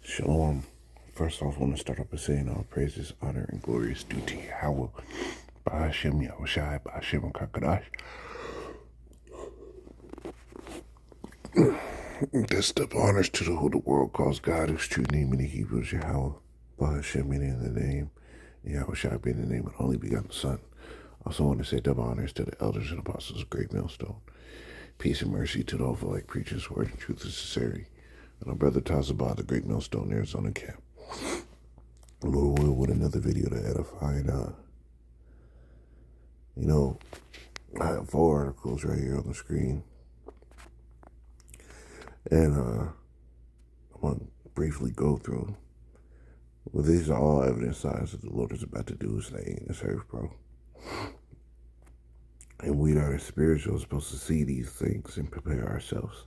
Shalom. First off, I want to start off by saying all praises, honor, and glory is due to Yahweh, Ba'ashem Yahushai, Ba'ashem Kakadash. That's the honors to the who the world calls God, whose true name in the Hebrew is Yahweh, Ba'ashem meaning the name, Yahushai being the name of the only begotten Son. Also want to say double honors to the elders and apostles of Great Millstone. Peace and mercy to the overlike preachers, word and truth and sincerity. And our brother Tazabah, the Great Millstone, Arizona camp. Lord will with another video to edify and I have 4 articles right here on the screen. And I'm gonna briefly go through them. Well, these are all evidence signs that the Lord is about to do his thing in this earth, bro. And we that are spiritual are supposed to see these things and prepare ourselves.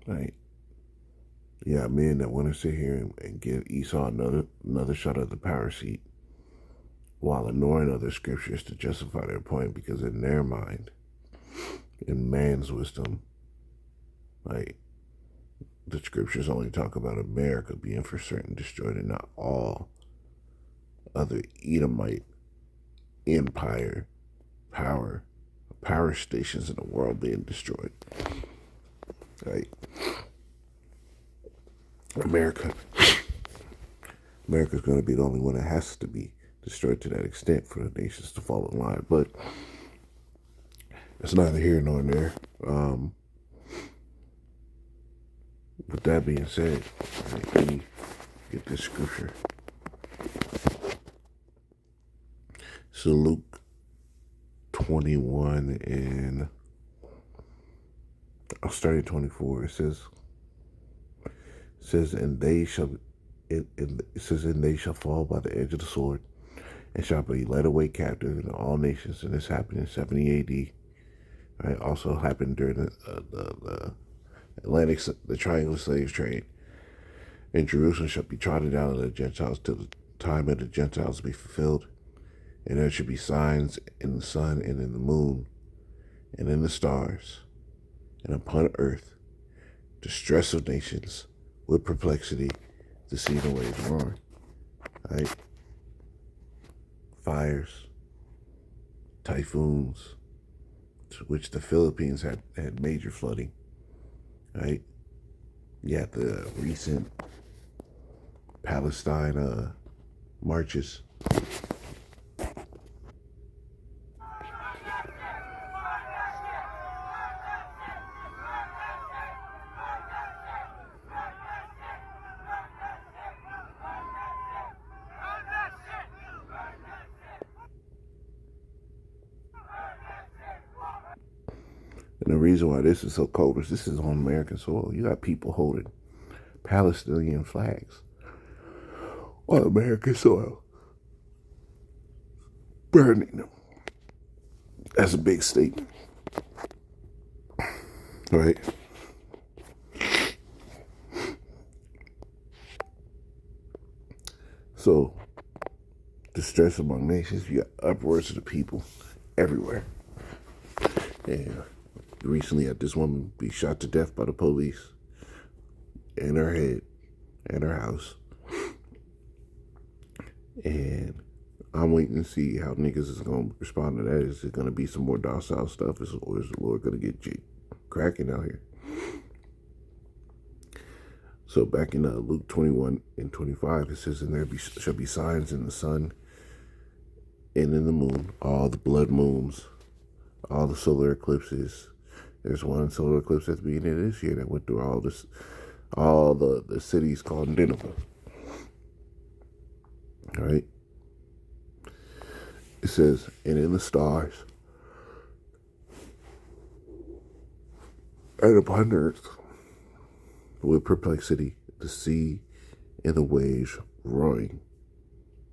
Right? Yeah, men that want to sit here and give Esau another shot at the power seat while ignoring other scriptures to justify their point, because in their mind, in man's wisdom, right, the scriptures only talk about America being for certain destroyed and not all other Edomite empire power stations in the world being destroyed. Right? America's going to be the only one that has to be destroyed to that extent for the nations to fall in line. But it's neither here nor there. With that being said, let me get this scripture. So Luke 21 and I'll start at 24. It says, and they shall fall by the edge of the sword, and shall be led away captive into all nations. And this happened in 70 A.D. Right? Also happened during the triangle slave trade. And Jerusalem shall be trodden down of the Gentiles till the time of the Gentiles be fulfilled. And there should be signs in the sun and in the moon and in the stars and upon earth, distress of nations with perplexity, to see the waves roaring. Right? Fires, typhoons, to which the Philippines had major flooding. Right? You had the recent Palestine marches. And the reason why this is so cold is this is on American soil. You got people holding Palestinian flags on American soil, burning them. That's a big statement, right? So, distress among nations, you got upwards of the people everywhere. And recently had this woman be shot to death by the police in her head, in her house. And I'm waiting to see how niggas is going to respond to that. Is it going to be some more docile stuff? Or is the Lord going to get cracking out here? So back in Luke 21 and 25, it says, and there shall be signs in the sun and in the moon, all the blood moons, all the solar eclipses. There's one solar eclipse at the beginning of this year that went through all the cities called Nineveh. All right? It says, and in the stars, and upon earth, with perplexity, the sea and the waves roaring.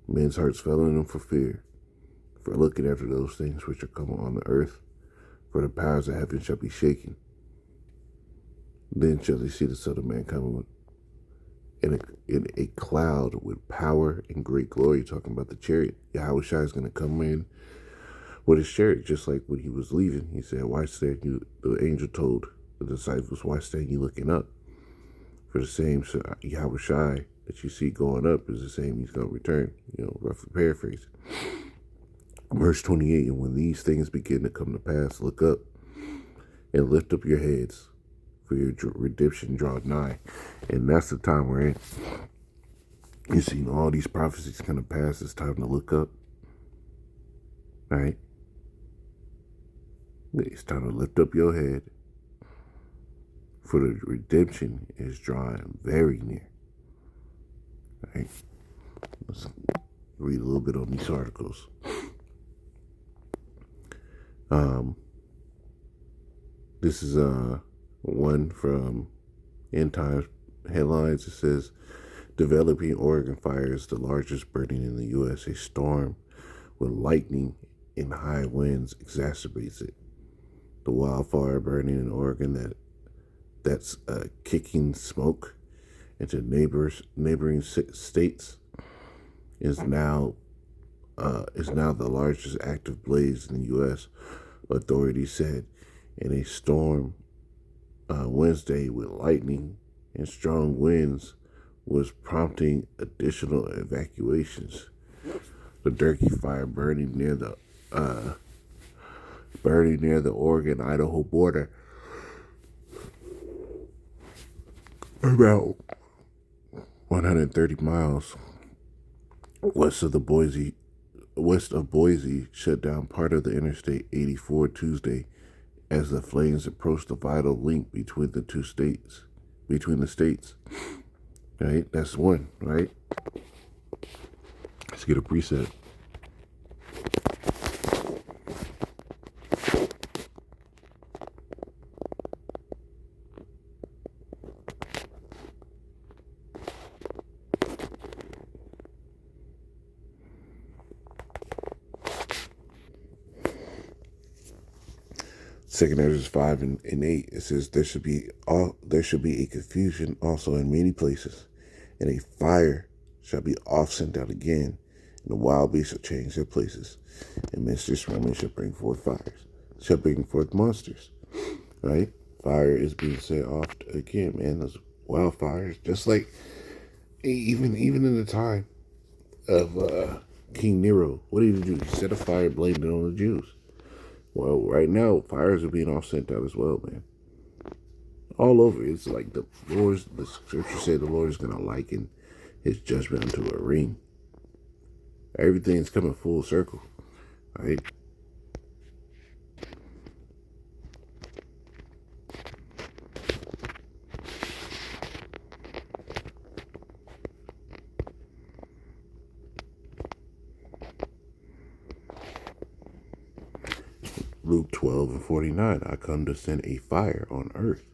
Men's hearts fell in them for fear, for looking after those things which are come on the earth, for the powers of heaven shall be shaken. Then shall they see the Son of Man coming in a cloud with power and great glory, talking about the chariot. Yahushua is going to come in with his chariot, just like when he was leaving. He said, why stand you, the angel told the disciples, why stand you looking up? For the same Yahweh Shai that you see going up is the same he's going to return, roughly paraphrase. Verse 28, and when these things begin to come to pass, look up and lift up your heads, for your redemption draweth nigh. And that's the time we're in. You see all these prophecies come to pass. It's time to look up. Right? It's time to lift up your head, for the redemption is drawing very near. Right? Let's read a little bit on these articles. This is one from End Times headlines. It says, developing Oregon fire is the largest burning in the U.S. A storm with lightning and high winds exacerbates it. The wildfire burning in Oregon that's kicking smoke into neighboring states is now the largest active blaze in the U.S., authorities said. In a storm Wednesday with lightning and strong winds was prompting additional evacuations. The Durkee fire burning near the Oregon-Idaho border, about 130 miles west of Boise, shut down part of the Interstate 84 Tuesday as the flames approached the vital link between the states. Right? That's one, right? Let's get a preset. Second Ezra 5 and 8, it says there should be a confusion also in many places, and a fire shall be oft sent out again, and the wild beasts shall change their places, and mistress women shall bring forth monsters. Right? Fire is being set off again, man. Those wildfires, just like even in the time of King Nero, what did he do? He set a fire, blamed it on the Jews. Well, right now, fires are being sent out as well, man. All over. It's like the scripture said the Lord is going to liken his judgment unto a ring. Everything's coming full circle, right? Luke 12 and 49, I come to send a fire on earth.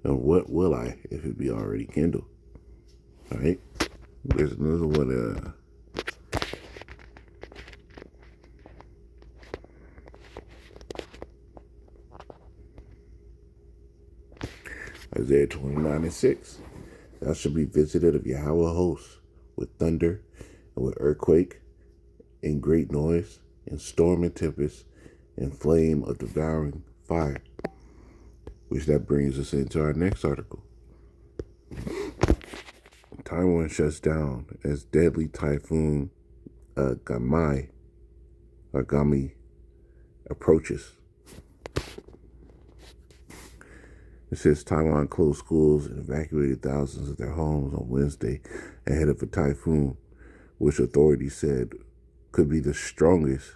And what will I if it be already kindled? All right. There's another one. Isaiah 29 and 6. Thou shalt be visited of Yahweh hosts with thunder and with earthquake and great noise and storm and tempest and flame of devouring fire. Which that brings us into our next article. Taiwan shuts down as deadly typhoon Gami approaches. It says Taiwan closed schools and evacuated thousands of their homes on Wednesday ahead of a typhoon, which authorities said could be the strongest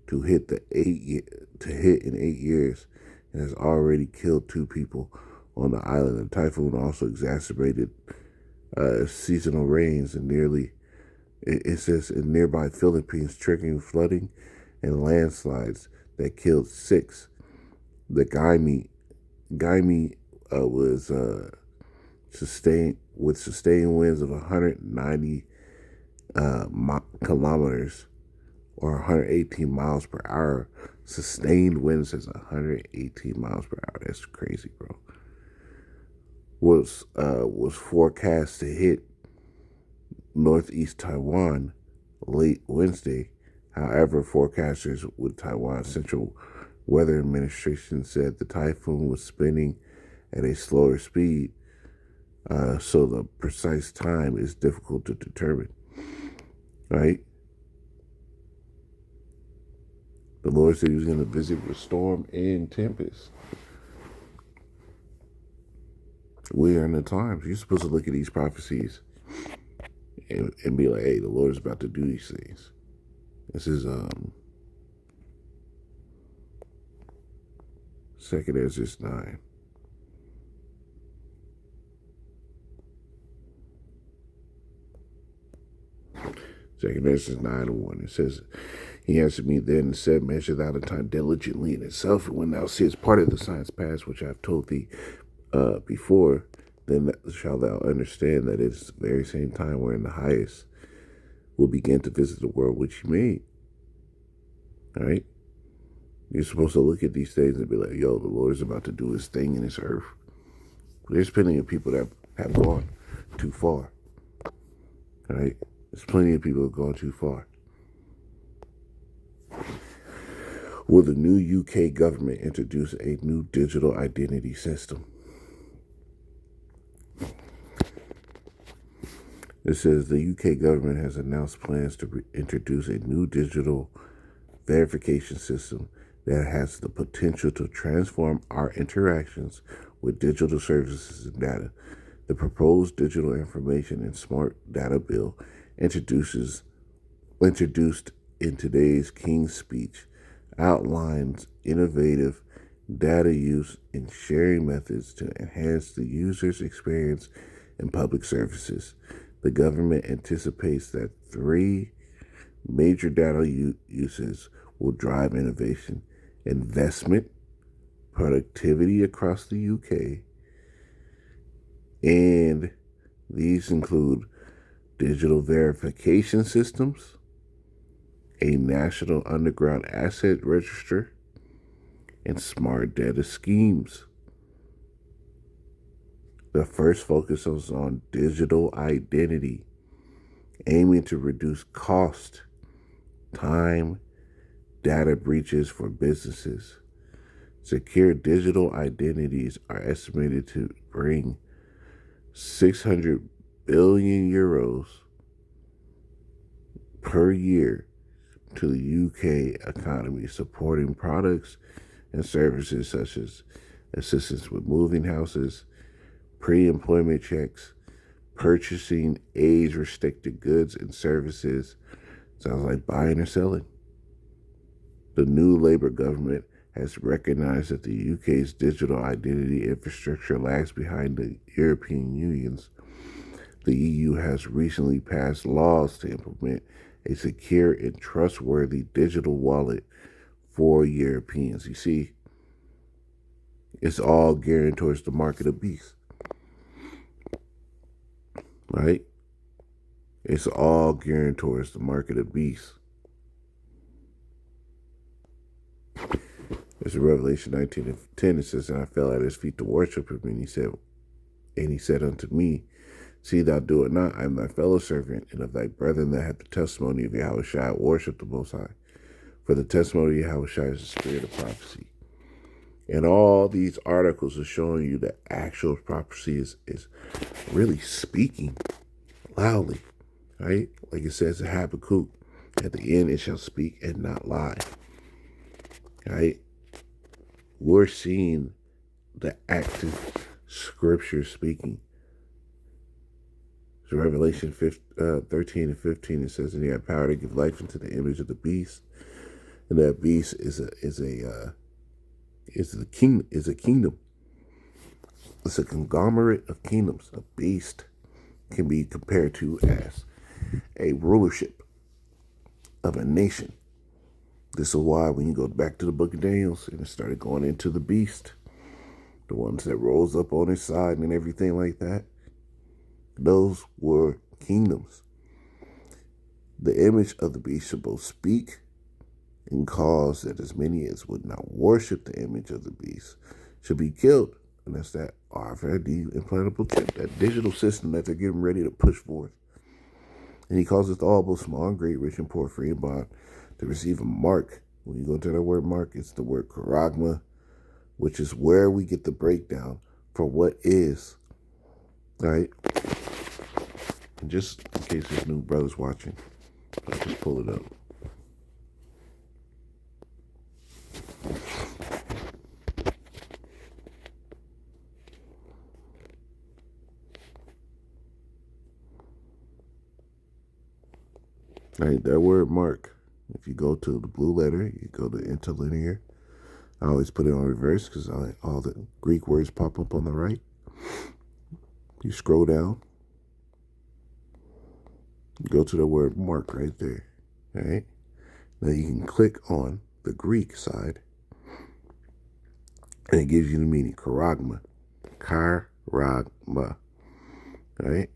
to hit in 8 years, and has already killed 2 people on the island. The typhoon also exacerbated seasonal rains and it says in nearby Philippines, triggering flooding and landslides that killed 6. The Gami was sustained winds of 190 kilometers or 118 miles per hour. Sustained winds is 118 miles per hour. That's crazy, bro. Was forecast to hit northeast Taiwan late Wednesday. However, forecasters with Taiwan Central Weather Administration said the typhoon was spinning at a slower speed So the precise time is difficult to determine, right? The Lord said he was going to visit with storm and tempest. We are in the times. You're supposed to look at these prophecies and be like, hey, the Lord is about to do these things. This is 2nd Ezra 9. Second Ezra 9:1. It says, he answered me then and said, measure thou the time diligently in itself, and when thou seest part of the signs past, which I have told thee before, then shalt thou understand that it is the very same time wherein the highest will begin to visit the world which he made. All right? You're supposed to look at these things and be like, yo, the Lord is about to do his thing in this earth. There's plenty of people that have gone too far. All right? There's plenty of people who have gone too far. Will the new UK government introduce a new digital identity system? It says the UK government has announced plans to introduce a new digital verification system that has the potential to transform our interactions with digital services and data. The proposed Digital Information and Smart Data Bill, introduced in today's King's Speech, outlines innovative data use and sharing methods to enhance the user's experience in public services. The government anticipates that 3 major data uses will drive innovation, investment, productivity across the UK, and these include digital verification systems, a national underground asset register, and smart data schemes. The first focuses on digital identity, aiming to reduce cost, time, data breaches for businesses. Secure digital identities are estimated to bring 600 billion euros per year to the UK economy, supporting products and services such as assistance with moving houses, pre-employment checks, purchasing age-restricted goods and services. Sounds like buying or selling. The new Labour government has recognized that the UK's digital identity infrastructure lags behind the European Union's. The EU has recently passed laws to implement a secure and trustworthy digital wallet for Europeans. You see, it's all gearing towards the market of beasts, right? It's all gearing towards the market of beasts. It's in Revelation 19:10. It says, and I fell at his feet to worship him, and he said unto me, see thou do it not, I am thy fellow servant, and of thy brethren that have the testimony of Yahushua, worship the Most High. For the testimony of Yahushua is the spirit of prophecy. And all these articles are showing you that actual prophecy is really speaking loudly, right? Like it says in Habakkuk, at the end it shall speak and not lie, right? We're seeing the active scripture speaking. So Revelation 13:15, it says, and he had power to give life into the image of the beast, and that beast is a kingdom. It's a conglomerate of kingdoms. A beast can be compared to as a rulership of a nation. This is why when you go back to the book of Daniel and it started going into the beast, the ones that rose up on his side and everything like that, those were kingdoms. The image of the beast should both speak and cause that as many as would not worship the image of the beast should be killed. And that's that RFID implantable chip, that digital system that they're getting ready to push forth. And he causeth all, both small and great, rich and poor, free and bond, to receive a mark. When you go to that word mark, it's the word charagma, which is where we get the breakdown for what is All right. And just in case there's new brothers watching, I'll just pull it up. All right, that word mark. If you go to the blue letter, you go to interlinear. I always put it on reverse because all the Greek words pop up on the right. You scroll down, you go to the word mark right there. All right. Now you can click on the Greek side, and it gives you the meaning charagma. Charagma. All right.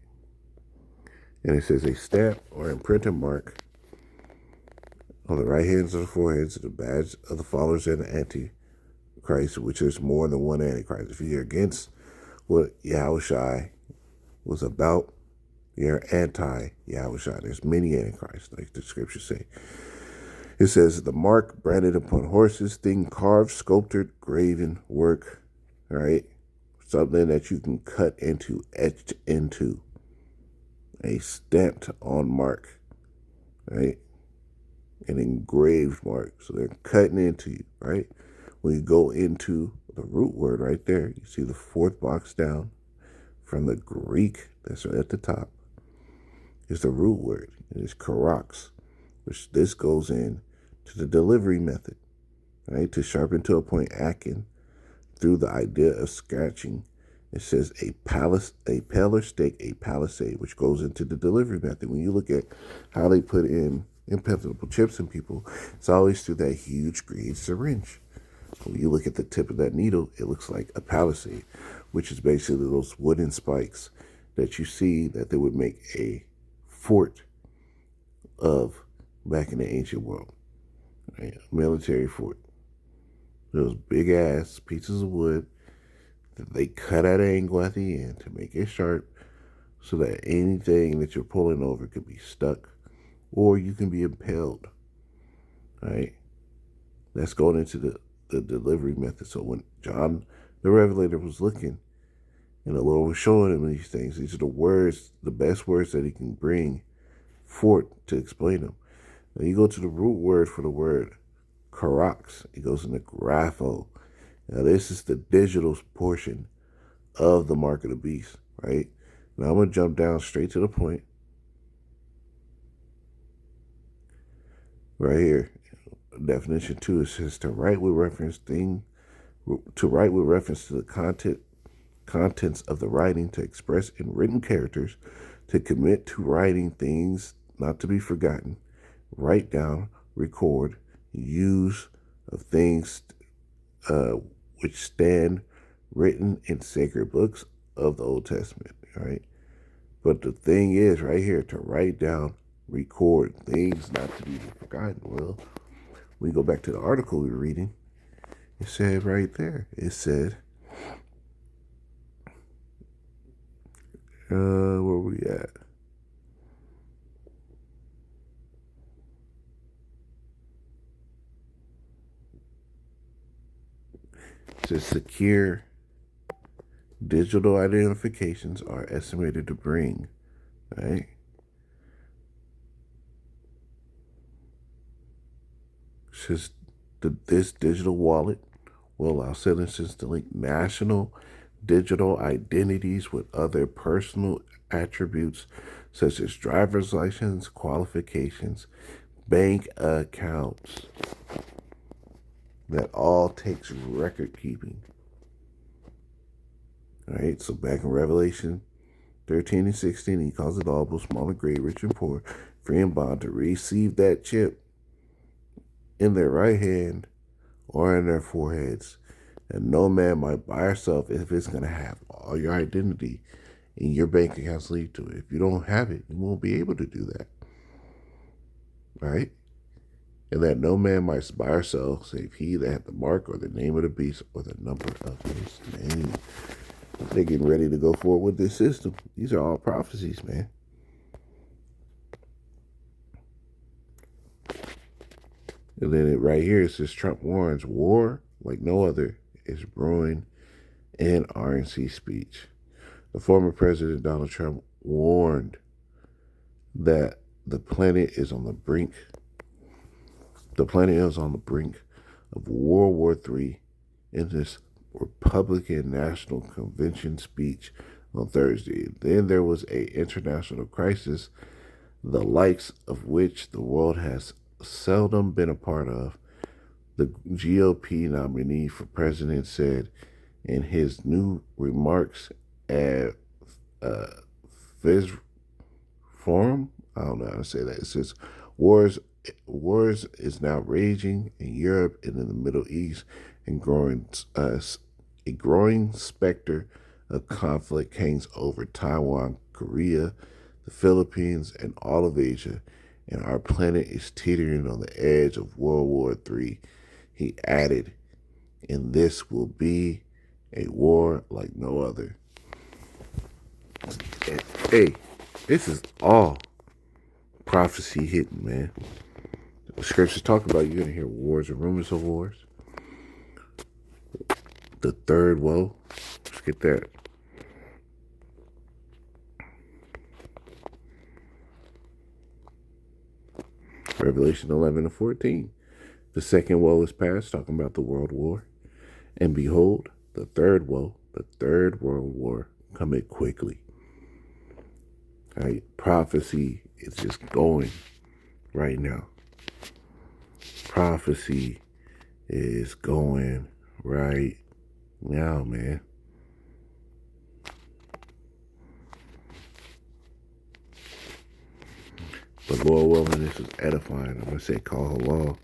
And it says a stamp or imprinted mark on the right hands of the foreheads of the badge of the followers of the Antichrist, which is more than one Antichrist. If you're against what Yahushua was about, you're anti-Yahushua. There's many Antichrists, like the scriptures say. It says, the mark branded upon horses, thing carved, sculptured, graven work, right? Something that you can cut into, etched into. A stamped on mark, right? An engraved mark. So they're cutting into you, right? When you go into the root word right there, you see the fourth box down from the Greek that's right at the top. Is the root word. It is karox, which this goes in to the delivery method, right? To sharpen to a point, acting through the idea of scratching. It says a paler stake, a palisade, which goes into the delivery method. When you look at how they put in impenetrable chips in people, it's always through that huge green syringe. When you look at the tip of that needle, it looks like a palisade, which is basically those wooden spikes that you see that they would make a fort of back in the ancient world, right? A military fort. Those big ass pieces of wood that they cut at an angle at the end to make it sharp so that anything that you're pulling over could be stuck or you can be impaled, right? That's going into the delivery method. So when John the Revelator was looking and the Lord was showing him these things, these are the words, the best words that he can bring forth to explain them. Now you go to the root word for the word karox. It goes into grapho. Now this is the digital portion of the mark of the beast, right? Now I'm going to jump down straight to the point. Right here, definition 2, it says to write with reference to the contents of the writing, to express in written characters, to commit to writing things not to be forgotten, write down, record, use of things which stand written in sacred books of the Old Testament, right? But the thing is, right here, to write down, record things not to be forgotten. Well, we go back to the article we were reading. It said right there, it said, where we at? It says secure digital identifications are estimated to bring, right? It says this digital wallet will allow citizens to link national digital identities with other personal attributes such as driver's license, qualifications, bank accounts. That all takes record keeping. All right, so back in Revelation 13 and 16, he calls it all, both small and great, rich and poor, free and bond, to receive that chip in their right hand or in their foreheads. And no man might buy or sell if it's going to have all your identity in your bank accounts lead to it. If you don't have it, you won't be able to do that. Right? And that no man might buy or sell save he that hath the mark or the name of the beast or the number of his name. They're getting ready to go forward with this system. These are all prophecies, man. And then right here it says Trump warns war like no other is brewing in RNC speech. The former President Donald Trump warned that the planet is on the brink. The planet is on the brink of World War III in his Republican National Convention speech on Thursday. Then there was an international crisis, the likes of which the world has seldom been a part of. The GOP nominee for president said in his new remarks at Fizz Forum, I don't know how to say that. It says wars is now raging in Europe and in the Middle East, and a growing specter of conflict hangs over Taiwan, Korea, the Philippines, and all of Asia, and our planet is teetering on the edge of World War III. He added, and this will be a war like no other. Hey, this is all prophecy hitting, man. The scriptures talk about you're going to hear wars and rumors of wars. The third woe. Let's get that. Revelation 11:14. The second woe is past, talking about the world war. And behold, the third woe, the third world war, coming quickly. All right, prophecy is just going right now. Prophecy is going right now, man. But Lord willing, this is edifying. I'm going to say, call Allah,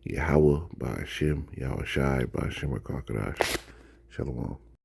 Yahweh, by Hashem, Yahweh Shai, by Hashem, Shalom.